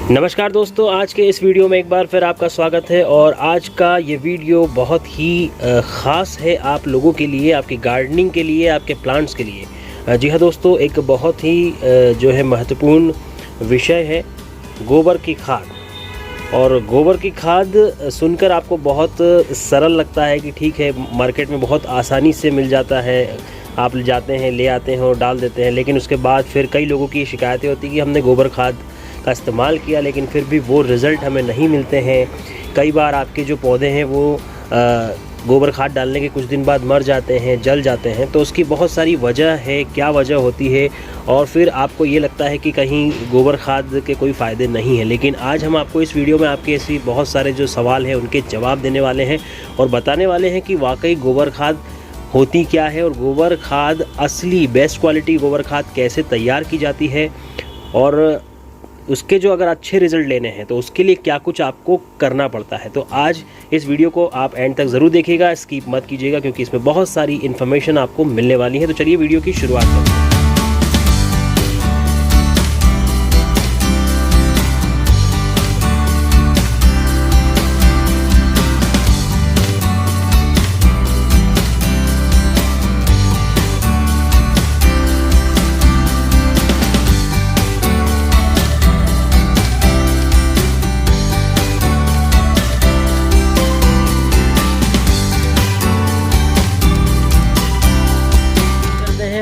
नमस्कार दोस्तों, आज के इस वीडियो में एक बार फिर आपका स्वागत है। और आज का ये वीडियो बहुत ही ख़ास है आप लोगों के लिए, आपकी गार्डनिंग के लिए, आपके प्लांट्स के लिए। जी हाँ दोस्तों, एक बहुत ही जो है महत्वपूर्ण विषय है गोबर की खाद। और गोबर की खाद सुनकर आपको बहुत सरल लगता है कि ठीक है, मार्केट में बहुत आसानी से मिल जाता है, आप जाते हैं, ले आते हैं और डाल देते हैं। लेकिन उसके बाद फिर कई लोगों की शिकायतें होती कि हमने गोबर खाद का इस्तेमाल किया लेकिन फिर भी वो रिज़ल्ट हमें नहीं मिलते हैं। कई बार आपके जो पौधे हैं वो गोबर खाद डालने के कुछ दिन बाद मर जाते हैं, जल जाते हैं। तो उसकी बहुत सारी वजह है, क्या वजह होती है, और फिर आपको ये लगता है कि कहीं गोबर खाद के कोई फ़ायदे नहीं हैं। लेकिन आज हम आपको इस वीडियो में आपके ऐसी बहुत सारे जो सवाल हैं उनके जवाब देने वाले हैं और बताने वाले हैं कि वाकई गोबर खाद होती क्या है और गोबर खाद असली बेस्ट क्वालिटी गोबर खाद कैसे तैयार की जाती है, और उसके जो अगर अच्छे रिज़ल्ट लेने हैं तो उसके लिए क्या कुछ आपको करना पड़ता है। तो आज इस वीडियो को आप एंड तक ज़रूर देखिएगा, स्किप मत कीजिएगा, क्योंकि इसमें बहुत सारी इन्फॉर्मेशन आपको मिलने वाली है। तो चलिए वीडियो की शुरुआत करते हैं।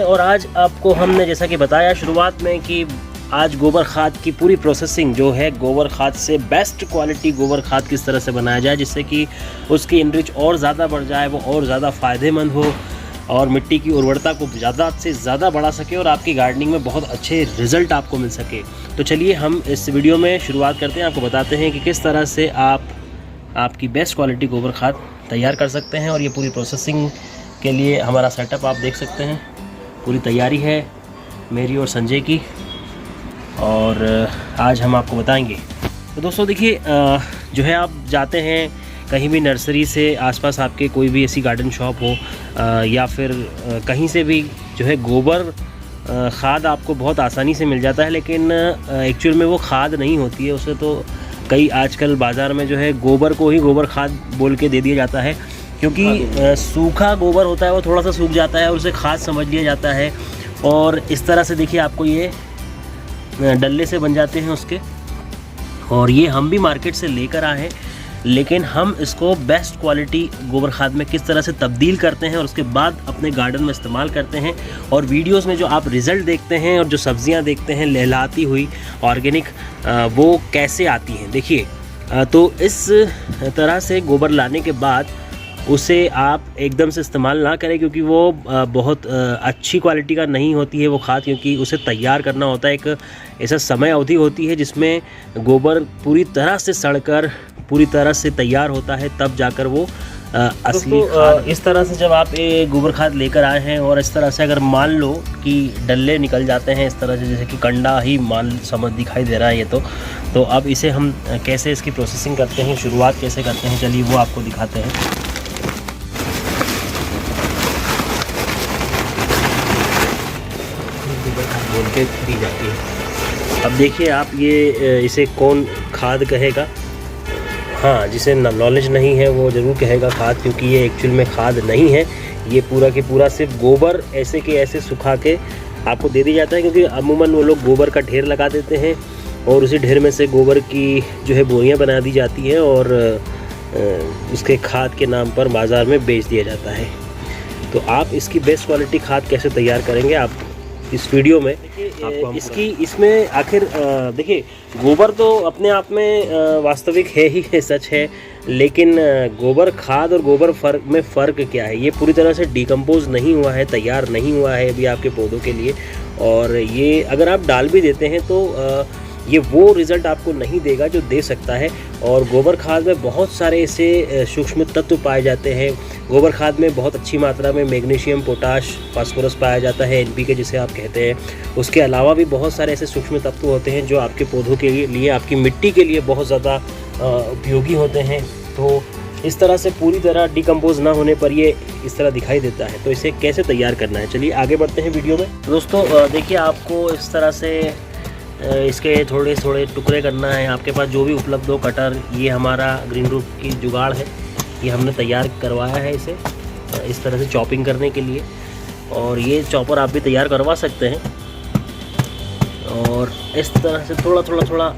और आज आपको हमने जैसा कि बताया शुरुआत में कि आज गोबर खाद की पूरी प्रोसेसिंग जो है, गोबर खाद से बेस्ट क्वालिटी गोबर खाद किस तरह से बनाया जाए जिससे कि उसकी इनरिच और ज़्यादा बढ़ जाए, वो और ज़्यादा फ़ायदेमंद हो और मिट्टी की उर्वरता को ज़्यादा से ज़्यादा बढ़ा सके और आपकी गार्डनिंग में बहुत अच्छे रिज़ल्ट आपको मिल सके। तो चलिए हम इस वीडियो में शुरुआत करते हैं, आपको बताते हैं कि किस तरह से आप आपकी बेस्ट क्वालिटी गोबर खाद तैयार कर सकते हैं। और ये पूरी प्रोसेसिंग के लिए हमारा सेटअप आप देख सकते हैं, पूरी तैयारी है मेरी और संजय की, और आज हम आपको बताएंगे। तो दोस्तों देखिए, जो है आप जाते हैं कहीं भी नर्सरी से, आसपास आपके कोई भी ऐसी गार्डन शॉप हो या फिर कहीं से भी जो है गोबर खाद आपको बहुत आसानी से मिल जाता है। लेकिन एक्चुअल में वो खाद नहीं होती है, उसे तो कई आजकल बाज़ार में जो है गोबर को ही गोबर खाद बोल के दे दिया जाता है, क्योंकि सूखा गोबर होता है, वो थोड़ा सा सूख जाता है और उसे खाद समझ लिया जाता है। और इस तरह से देखिए आपको ये डल्ले से बन जाते हैं उसके, और ये हम भी मार्केट से लेकर आए हैं। लेकिन हम इसको बेस्ट क्वालिटी गोबर खाद में किस तरह से तब्दील करते हैं और उसके बाद अपने गार्डन में इस्तेमाल करते हैं, और वीडियोस में जो आप रिज़ल्ट देखते हैं और जो सब्जियां देखते हैं लहलाती हुई ऑर्गेनिक, वो कैसे आती हैं। देखिए, तो इस तरह से गोबर लाने के बाद उसे आप एकदम से इस्तेमाल ना करें, क्योंकि वो बहुत अच्छी क्वालिटी का नहीं होती है वो खाद, क्योंकि उसे तैयार करना होता है। एक ऐसा समय अवधि होती है जिसमें गोबर पूरी तरह से सड़कर पूरी तरह से तैयार होता है, तब जाकर वो असली खाद। इस तरह से जब आप ये गोबर खाद लेकर आए हैं और इस तरह से अगर मान लो कि डल्ले निकल जाते हैं इस तरह से, जैसे कि कंडा ही मान समझ दिखाई दे रहा है ये, तो अब इसे हम कैसे इसकी प्रोसेसिंग करते हैं, शुरुआत कैसे करते हैं, चलिए वो आपको दिखाते हैं। बोल के खरी जाती है। अब देखिए आप, ये इसे कौन खाद कहेगा? हाँ, जिसे नॉलेज नहीं है वो ज़रूर कहेगा खाद, क्योंकि ये एक्चुअल में खाद नहीं है। ये पूरा के पूरा सिर्फ गोबर ऐसे के ऐसे सुखा के आपको दे दिया जाता है, क्योंकि अमूमन वो लोग गोबर का ढेर लगा देते हैं और उसी ढेर में से गोबर की जो है बोरियाँ बना दी जाती हैं और उसके खाद के नाम पर बाज़ार में बेच दिया जाता है। तो आप इसकी बेस्ट क्वालिटी खाद कैसे तैयार करेंगे आप इस वीडियो में इसमें आखिर देखिए, गोबर तो अपने आप में वास्तविक है ही है, सच है। लेकिन गोबर खाद और गोबर में फ़र्क क्या है? ये पूरी तरह से डिकम्पोज नहीं हुआ है, तैयार नहीं हुआ है अभी आपके पौधों के लिए, और ये अगर आप डाल भी देते हैं तो ये वो रिज़ल्ट आपको नहीं देगा जो दे सकता है। और गोबर खाद में बहुत सारे ऐसे सूक्ष्म तत्व पाए जाते हैं। गोबर खाद में बहुत अच्छी मात्रा में मैग्नीशियम, पोटाश, फास्फोरस पाया जाता है, NPK जिसे आप कहते हैं। उसके अलावा भी बहुत सारे ऐसे सूक्ष्म तत्व होते हैं जो आपके पौधों के लिए, आपकी मिट्टी के लिए बहुत ज़्यादा उपयोगी होते हैं। तो इस तरह से पूरी तरह डिकम्पोज ना होने पर ये इस तरह दिखाई देता है। तो इसे कैसे तैयार करना है, चलिए आगे बढ़ते हैं वीडियो में। दोस्तों देखिए, आपको इस तरह से इसके थोड़े थोड़े टुकड़े करना है। आपके पास जो भी उपलब्ध हो कटर, ये हमारा ग्रीन रूफ की जुगाड़ है, ये हमने तैयार करवाया है इसे इस तरह से चॉपिंग करने के लिए। और ये चॉपर आप भी तैयार करवा सकते हैं। और इस तरह से थोड़ा थोड़ा थोड़ा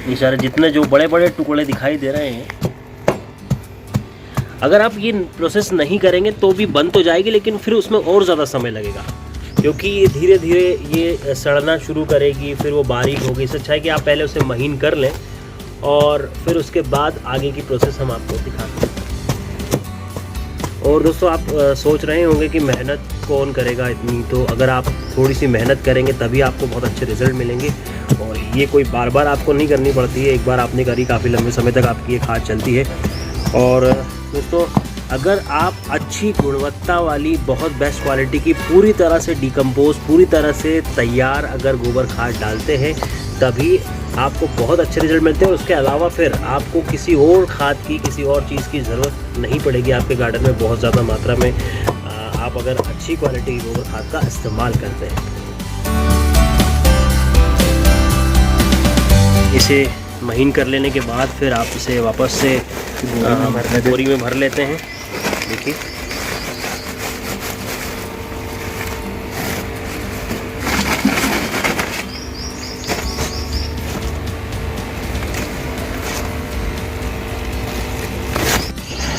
ये सारे जितने जो बड़े बड़े टुकड़े दिखाई दे रहे हैं, अगर आप ये प्रोसेस नहीं करेंगे तो भी बन तो जाएगी, लेकिन फिर उसमें और ज़्यादा समय लगेगा, क्योंकि ये धीरे धीरे ये सड़ना शुरू करेगी, फिर वो बारीक होगी। इससे अच्छा है कि आप पहले उसे महीन कर लें और फिर उसके बाद आगे की प्रोसेस हम आपको दिखाते हैं। और दोस्तों, आप सोच रहे होंगे कि मेहनत कौन करेगा इतनी, तो अगर आप थोड़ी सी मेहनत करेंगे तभी आपको बहुत अच्छे रिजल्ट मिलेंगे। और ये कोई बार बार आपको नहीं करनी पड़ती है, एक बार आपने करी काफ़ी लंबे समय तक आपकी ये खाद चलती है। और दोस्तों, अगर आप अच्छी गुणवत्ता वाली बहुत बेस्ट क्वालिटी की पूरी तरह से डिकम्पोज, पूरी तरह से तैयार अगर गोबर खाद डालते हैं, तभी आपको बहुत अच्छे रिजल्ट मिलते हैं। और उसके अलावा फिर आपको किसी और खाद की, किसी और चीज़ की ज़रूरत नहीं पड़ेगी आपके गार्डन में बहुत ज़्यादा मात्रा में, आप अगर अच्छी क्वालिटी की गोबर खाद का इस्तेमाल करते हैं। इसे महीन कर लेने के बाद फिर आप इसे वापस से बोरी में भर लेते हैं। देखिए,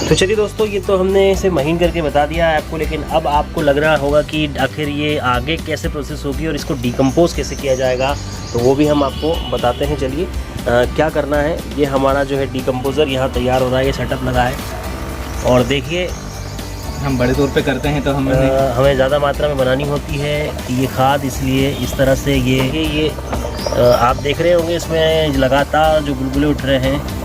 तो चलिए दोस्तों, ये तो हमने इसे महीन करके बता दिया है आपको, लेकिन अब आपको लग रहा होगा कि आखिर ये आगे कैसे प्रोसेस होगी और इसको डिकम्पोज कैसे किया जाएगा, तो वो भी हम आपको बताते हैं। चलिए, क्या करना है। ये हमारा जो है डिकम्पोज़र यहाँ तैयार हो रहा है, ये सेटअप लगा है। और देखिए, हम बड़े तौर पे करते हैं तो हमें ज़्यादा मात्रा में बनानी होती है ये खाद, इसलिए इस तरह से ये आप देख रहे होंगे इसमें लगातार जो बुलबुले उठ रहे हैं।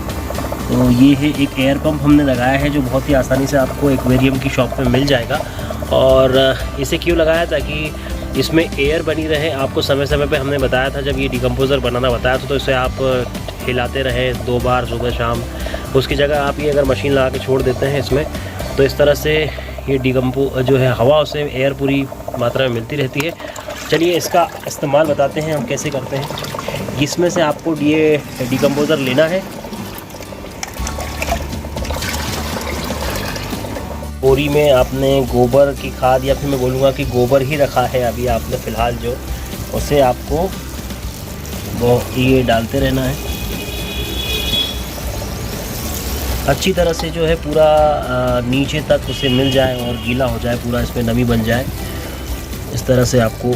तो ये है एक एयर पंप हमने लगाया है, जो बहुत ही आसानी से आपको एक्वेरियम की शॉप में मिल जाएगा। और इसे क्यों लगाया, ताकि इसमें एयर बनी रहे। आपको समय समय पे हमने बताया था, जब ये डिकम्पोज़र बनाना बताया था, तो इसे आप हिलाते रहें 2 बार सुबह शाम। उसकी जगह आप ये अगर मशीन लगा के छोड़ देते हैं इसमें, तो इस तरह से ये जो है हवा, उसे एयर पूरी मात्रा में मिलती रहती है। चलिए, इसका इस्तेमाल बताते हैं हम कैसे करते हैं। इसमें से आपको ये डिकम्पोज़र लेना है। बोरी में आपने गोबर की खाद, या फिर मैं बोलूँगा कि गोबर ही रखा है अभी आपने फ़िलहाल, जो उसे आपको वो ये डालते रहना है अच्छी तरह से, जो है पूरा नीचे तक उसे मिल जाए और गीला हो जाए पूरा, इसमें नमी बन जाए। इस तरह से आपको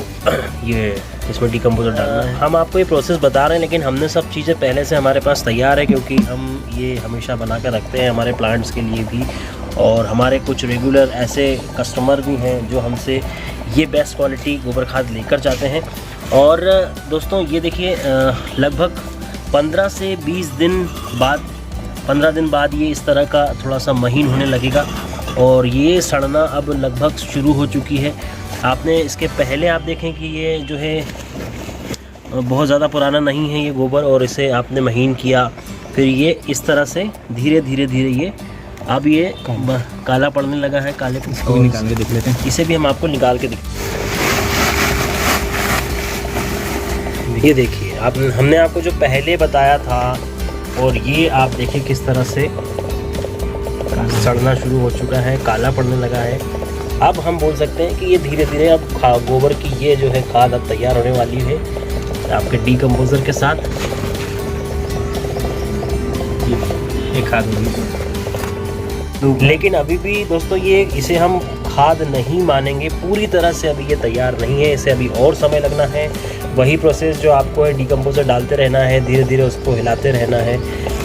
ये इसमें डिकम्पोज़र डालना है। हम आपको ये प्रोसेस बता रहे हैं, लेकिन हमने सब चीज़ें पहले से हमारे पास तैयार है, क्योंकि हम ये हमेशा बना कर रखते हैं हमारे प्लांट्स के लिए भी। और हमारे कुछ रेगुलर ऐसे कस्टमर भी हैं जो हमसे ये बेस्ट क्वालिटी गोबर खाद लेकर जाते हैं। और दोस्तों, ये देखिए, लगभग 15 से 20 दिन बाद, 15 दिन बाद ये इस तरह का थोड़ा सा महीन होने लगेगा। और ये सड़ना अब लगभग शुरू हो चुकी है। आपने इसके पहले आप देखें कि ये जो है बहुत ज़्यादा पुराना नहीं है ये गोबर, और इसे आपने महीन किया, फिर ये इस तरह से धीरे धीरे ये अब ये काला पड़ने लगा है। काले को निकाल के देख लेते हैं। इसे भी हम आपको निकाल के ये देखिए, हमने आपको जो पहले बताया था, और ये आप देखें किस तरह से सड़ना शुरू हो चुका है, काला पड़ने लगा है। अब हम बोल सकते हैं कि ये धीरे धीरे अब गोबर की ये जो है खाद अब तैयार होने वाली है आपके डिकम्पोज़र के साथ। ये खाद होगी, लेकिन अभी भी दोस्तों, ये इसे हम खाद नहीं मानेंगे, पूरी तरह से अभी ये तैयार नहीं है, इसे अभी और समय लगना है। वही प्रोसेस जो आपको है, डिकम्पोज़र डालते रहना है, धीरे धीरे उसको हिलाते रहना है,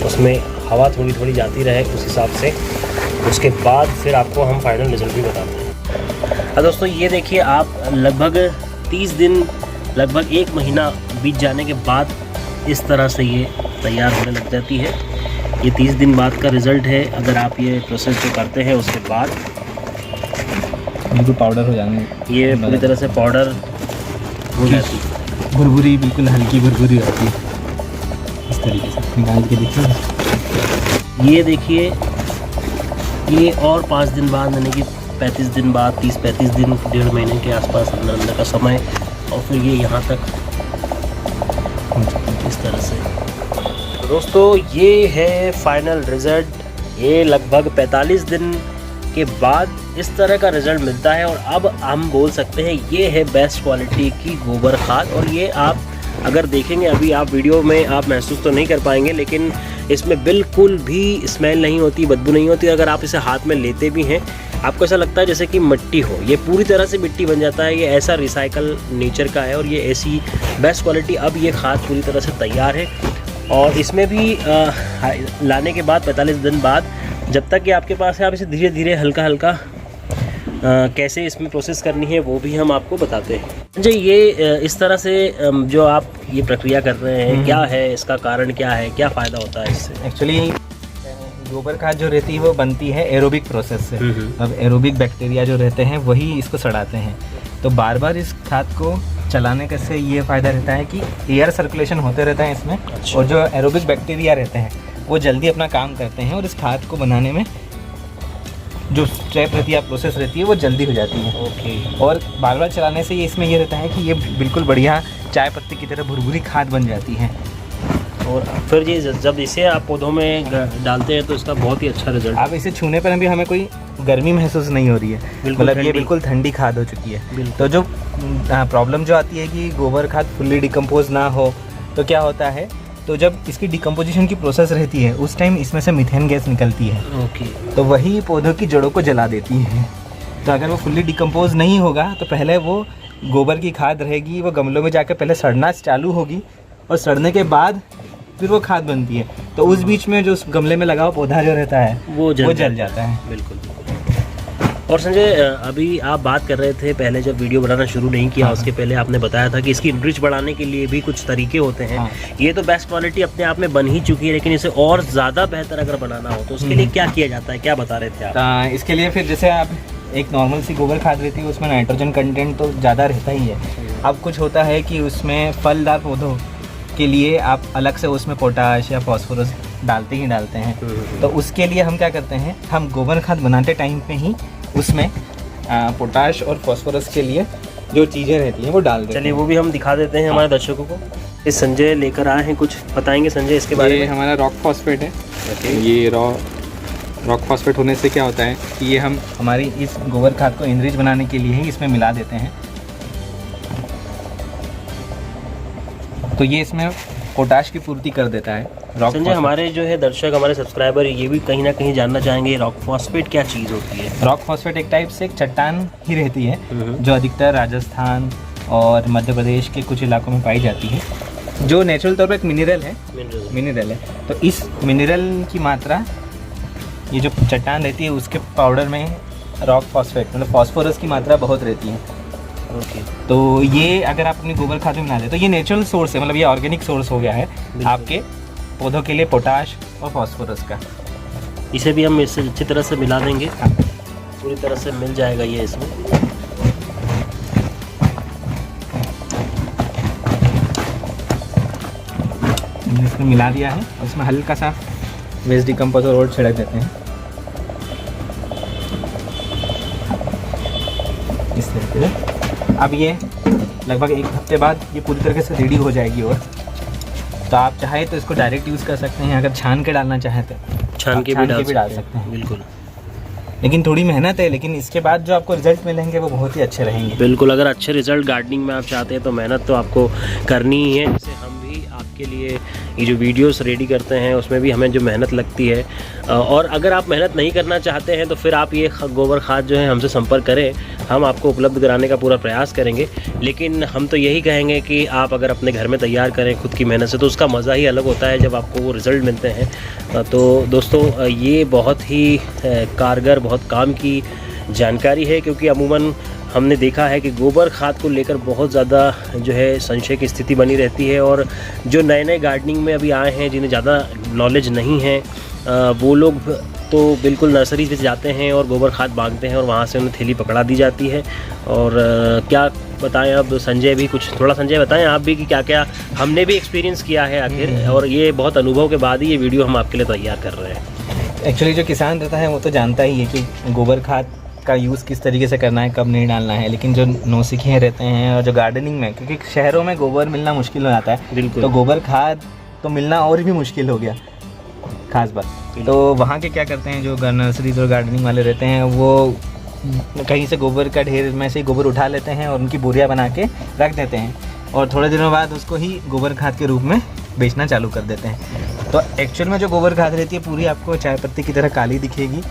उसमें हवा थोड़ी थोड़ी जाती रहे उस हिसाब से। उसके बाद फिर आपको हम फाइनल रिजल्ट भी बताते हैं। अब दोस्तों, ये देखिए, आप लगभग 30 दिन, लगभग 1 महीना बीत जाने के बाद इस तरह से ये तैयार होने लग जाती है। ये 30 दिन बाद का रिज़ल्ट है। अगर आप ये प्रोसेस जो करते हैं उसके बाद बिल्कुल पाउडर हो जाने, ये पूरी तरह से पाउडर हो जाती है, भुरभुरी, बिल्कुल हल्की भुरभुरी होती है। इस तरीके से निकाल के देखिए। ये देखिए, ये और 5 दिन बाद, यानी कि 35 दिन बाद, 30-35 दिन, 1.5 महीने के आसपास अंदर का समय और फिर ये यहाँ तक इस तरह से। दोस्तों ये है फाइनल रिज़ल्ट। ये लगभग 45 दिन के बाद इस तरह का रिज़ल्ट मिलता है और अब हम बोल सकते हैं ये है बेस्ट क्वालिटी की गोबर खाद। और ये आप अगर देखेंगे, अभी आप वीडियो में आप महसूस तो नहीं कर पाएंगे, लेकिन इसमें बिल्कुल भी स्मेल नहीं होती, बदबू नहीं होती। अगर आप इसे हाथ में लेते भी हैं आपको ऐसा लगता है जैसे कि मिट्टी हो। ये पूरी तरह से मिट्टी बन जाता है। ये ऐसा रिसाइकल नेचर का है और ये ऐसी बेस्ट क्वालिटी। अब ये खाद पूरी तरह से तैयार है और इसमें भी लाने के बाद 45 दिन बाद जब तक ये आपके पास है, आप इसे धीरे धीरे हल्का हल्का कैसे इसमें प्रोसेस करनी है वो भी हम आपको बताते हैं। जी ये इस तरह से जो आप ये प्रक्रिया कर रहे हैं, क्या है इसका कारण, क्या है, क्या फ़ायदा होता है इससे? एक्चुअली गोबर खाद जो रहती है वो बनती है एरोबिक प्रोसेस से। अब एरोबिक बैक्टीरिया जो रहते हैं वही इसको सड़ाते हैं। तो बार बार इस खाद को चलाने का से ये फ़ायदा रहता है कि एयर सर्कुलेशन होते रहता है इसमें। अच्छा। और जो एरोबिक बैक्टीरिया रहते हैं वो जल्दी अपना काम करते हैं और इस खाद को बनाने में जो स्टेप रहती है, प्रोसेस रहती है, वो जल्दी हो जाती है। ओके। और बार बार चलाने से ये इसमें ये रहता है कि ये बिल्कुल बढ़िया चाय पत्ती की तरह भुरभुरी खाद बन जाती है। और फिर ये जब इसे आप पौधों में डालते हैं तो इसका बहुत ही अच्छा रिजल्ट। अब इसे छूने पर भी हमें कोई गर्मी महसूस नहीं हो रही है, मतलब ये बिल्कुल ठंडी खाद हो चुकी है। तो जो प्रॉब्लम जो आती है कि गोबर खाद फुल्ली डिकम्पोज ना हो, तो क्या होता है, तो जब इसकी डिकम्पोजिशन की प्रोसेस रहती है उस टाइम इसमें से मीथेन गैस निकलती है। ओके। तो वही पौधों की जड़ों को जला देती है। तो अगर वो फुल्ली डिकम्पोज नहीं होगा तो पहले वो गोबर की खाद रहेगी, वो गमलों में जाकर पहले सड़ना चालू होगी और सड़ने के बाद फिर वो खाद बनती है। तो उस बीच में जो उस गमले में लगा हुआ पौधा जो रहता है वो जल जाता है। बिल्कुल। और संजय, अभी आप बात कर रहे थे पहले जब वीडियो बनाना शुरू नहीं किया उसके पहले आपने बताया था कि इसकी इनरिच बढ़ाने के लिए भी कुछ तरीके होते हैं। ये तो बेस्ट क्वालिटी अपने आप में बन ही चुकी है, लेकिन इसे और ज़्यादा बेहतर अगर बनाना हो तो उसके लिए क्या किया जाता है, क्या बता रहे थे आप? इसके लिए फिर जैसे आप एक नॉर्मल सी गोबर खाद रहती है उसमें नाइट्रोजन कंटेंट तो ज़्यादा रहता ही है। अब कुछ होता है कि उसमें फलदार पौधों के लिए आप अलग से उसमें पोटाश या फॉस्फोरस डालते हैं। तो उसके लिए हम क्या करते हैं, हम गोबर खाद बनाते टाइम पे ही उसमें पोटाश और फॉस्फोरस के लिए जो चीज़ें रहती हैं वो डाल देते हैं। चलिए वो भी हम दिखा देते हैं हमारे दर्शकों को। इस संजय लेकर आए हैं, कुछ बताएंगे संजय इसके बारे में? हमारा रॉक फॉस्फेट है। ये रॉक फॉस्फेट होने से क्या होता है कि ये हम हमारी इस गोबर खाद को इनरिच बनाने के लिए ही इसमें मिला देते हैं। तो ये इसमें पोटाश की पूर्ति कर देता है। संजय, हमारे जो है दर्शक, हमारे सब्सक्राइबर ये भी कहीं ना कहीं जानना चाहेंगे रॉक फॉस्फेट क्या चीज़ होती है? रॉक फॉस्फेट एक टाइप से एक चट्टान ही रहती है जो अधिकतर राजस्थान और मध्य प्रदेश के कुछ इलाकों में पाई जाती है, जो नेचुरल तौर पर एक मिनरल है। तो इस मिनरल की मात्रा ये जो चट्टान रहती है उसके पाउडर में रॉक फॉस्फेट मतलब फॉस्फोरस की मात्रा बहुत रहती है। ओके। तो ये अगर आप अपनी गोबर खाद में मिला दें तो ये नेचुरल सोर्स है, मतलब ये ऑर्गेनिक सोर्स हो गया है आपके पौधों के लिए पोटाश और फॉस्फोरस का। इसे भी हम इससे अच्छी तरह से मिला देंगे। पूरी तरह से मिल जाएगा ये इसमें। इसमें मिला दिया है और इसमें हल्का सा वेस्ट डिकम्पोजर और छिड़क देते हैं इस तरीके से। अब ये लगभग एक हफ्ते बाद ये पूरी तरीके से रेडी हो जाएगी। और तो आप चाहे तो इसको डायरेक्ट यूज़ कर सकते हैं, अगर छान के डालना चाहें तो छान के भी डाल सकते हैं। बिल्कुल। लेकिन थोड़ी मेहनत है, लेकिन इसके बाद जो आपको रिजल्ट मिलेंगे वो बहुत ही अच्छे रहेंगे। बिल्कुल, अगर अच्छे रिजल्ट गार्डनिंग में आप चाहते हैं तो मेहनत तो आपको करनी ही है। जैसे हम भी आपके लिए ये जो वीडियोस रेडी करते हैं उसमें भी हमें जो मेहनत लगती है, और अगर आप मेहनत नहीं करना चाहते हैं तो फिर आप ये गोबर खाद जो है हमसे संपर्क करें, हम आपको उपलब्ध कराने का पूरा प्रयास करेंगे। लेकिन हम तो यही कहेंगे कि आप अगर अपने घर में तैयार करें खुद की मेहनत से तो उसका मज़ा ही अलग होता है जब आपको वो रिज़ल्ट मिलते हैं। तो दोस्तों ये बहुत ही कारगर, बहुत काम की जानकारी है, क्योंकि अमूमन हमने देखा है कि गोबर खाद को लेकर बहुत ज़्यादा जो है संशय की स्थिति बनी रहती है। और जो नए नए गार्डनिंग में अभी आए हैं जिन्हें ज़्यादा नॉलेज नहीं है वो लोग तो बिल्कुल नर्सरी से जाते हैं और गोबर खाद मांगते हैं और वहाँ से उन्हें थैली पकड़ा दी जाती है। और क्या बताएं, अब संजय भी कुछ थोड़ा संजय बताएं आप भी कि क्या क्या हमने भी एक्सपीरियंस किया है आखिर, और ये बहुत अनुभव के बाद ही ये वीडियो हम आपके लिए तैयार कर रहे हैं। एक्चुअली जो किसान रहता है वो तो जानता ही है कि गोबर खाद का यूज़ किस तरीके से करना है, कब नहीं डालना है। लेकिन जो नौसिखिए रहते हैं और जो गार्डनिंग में, क्योंकि शहरों में गोबर मिलना मुश्किल हो जाता है, बिल्कुल। तो गोबर खाद तो मिलना और भी मुश्किल हो गया, खास बात। तो वहाँ के क्या करते हैं, जो नर्सरीज और गार्डनिंग वाले रहते हैं, वो कहीं से गोबर का ढेर में से ही गोबर उठा लेते हैं और उनकी बोरियाँ बना के रख देते हैं, और थोड़े दिनों बाद उसको ही गोबर खाद के रूप में बेचना चालू कर देते हैं। तो एक्चुअल में जो गोबर खाद रहती है पूरी आपको चाय पत्ती की तरह काली दिखेगी,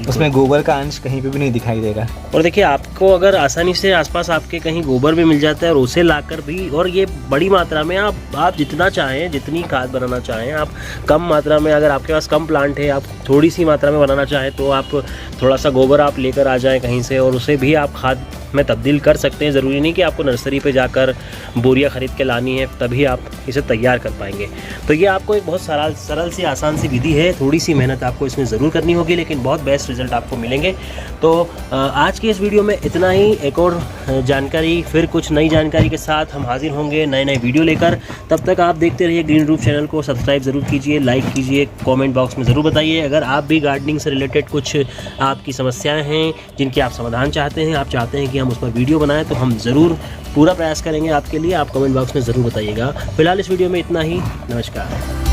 उसमें गोबर का अंश कहीं पे भी नहीं दिखाई देगा। और देखिए, आपको अगर आसानी से आसपास आपके कहीं गोबर भी मिल जाता है और उसे लाकर भी, और ये बड़ी मात्रा में आप जितना चाहें, जितनी खाद बनाना चाहें, आप कम मात्रा में, अगर आपके पास कम प्लांट है, आप थोड़ी सी मात्रा में बनाना चाहें तो आप थोड़ा सा गोबर आप लेकर आ जाएं कहीं से और उसे भी आप खाद में तब्दील कर सकते हैं। ज़रूरी नहीं कि आपको नर्सरी पे जाकर बोरियां ख़रीद के लानी है तभी आप इसे तैयार कर पाएंगे। तो ये आपको एक बहुत सरल सी आसान सी विधि है, थोड़ी सी मेहनत आपको इसमें ज़रूर करनी होगी, लेकिन बहुत बेस्ट रिजल्ट आपको मिलेंगे। तो आज के इस वीडियो में इतना ही। एक और जानकारी, फिर कुछ नई जानकारी के साथ हम हाजिर होंगे नए वीडियो लेकर। तब तक आप देखते रहिए ग्रीन रूफ चैनल को, सब्सक्राइब ज़रूर कीजिए, लाइक कीजिए, कमेंट बॉक्स में ज़रूर बताइए अगर आप भी गार्डनिंग से रिलेटेड कुछ आपकी समस्याएं हैं जिनके आप समाधान चाहते हैं, आप चाहते हैं कि हम उस पर वीडियो बनाएं, तो हम ज़रूर पूरा प्रयास करेंगे आपके लिए। आप कमेंट बॉक्स में ज़रूर बताइएगा। फिलहाल इस वीडियो में इतना ही। नमस्कार।